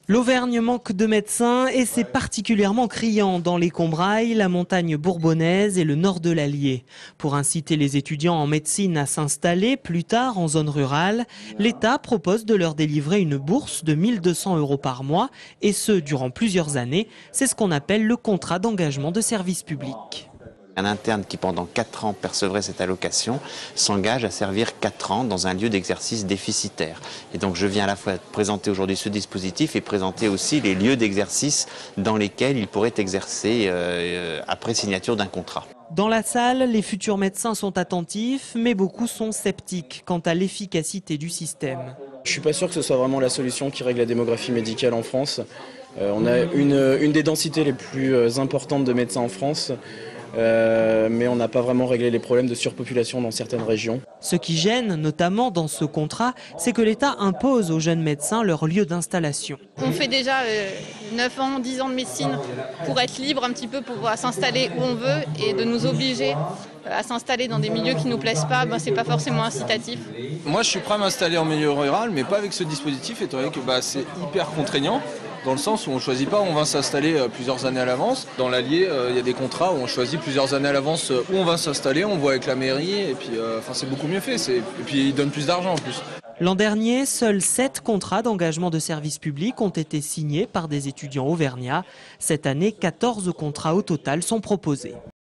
L'Auvergne manque de médecins et c'est particulièrement criant dans les Combrailles, la montagne bourbonnaise et le nord de l'Allier. Pour inciter les étudiants en médecine à s'installer plus tard en zone rurale, l'État propose de leur délivrer une bourse de 1 200 € par mois et ce durant plusieurs années. C'est ce qu'on appelle le contrat d'engagement de service public. Un interne qui pendant 4 ans percevrait cette allocation s'engage à servir 4 ans dans un lieu d'exercice déficitaire. Et donc je viens à la fois présenter aujourd'hui ce dispositif et présenter aussi les lieux d'exercice dans lesquels il pourrait exercer après signature d'un contrat. Dans la salle, les futurs médecins sont attentifs, mais beaucoup sont sceptiques quant à l'efficacité du système. Je ne suis pas sûr que ce soit vraiment la solution qui règle la démographie médicale en France. On a une des densités les plus importantes de médecins en France. Mais on n'a pas vraiment réglé les problèmes de surpopulation dans certaines régions. Ce qui gêne, notamment dans ce contrat, c'est que l'État impose aux jeunes médecins leur lieu d'installation. On fait déjà 9 ans, 10 ans de médecine pour être libre un petit peu, pour pouvoir s'installer où on veut, et de nous obliger à s'installer dans des milieux qui ne nous plaisent pas, c'est pas forcément incitatif. Moi je suis prêt à m'installer en milieu rural, mais pas avec ce dispositif, étant donné que c'est hyper contraignant. Dans le sens où on ne choisit pas où on va s'installer plusieurs années à l'avance. Dans l'Allier, il y a des contrats où on choisit plusieurs années à l'avance où on va s'installer, on voit avec la mairie, et puis c'est beaucoup mieux fait. Et puis ils donnent plus d'argent en plus. L'an dernier, seuls 7 contrats d'engagement de service public ont été signés par des étudiants auvergnats. Cette année, 14 contrats au total sont proposés.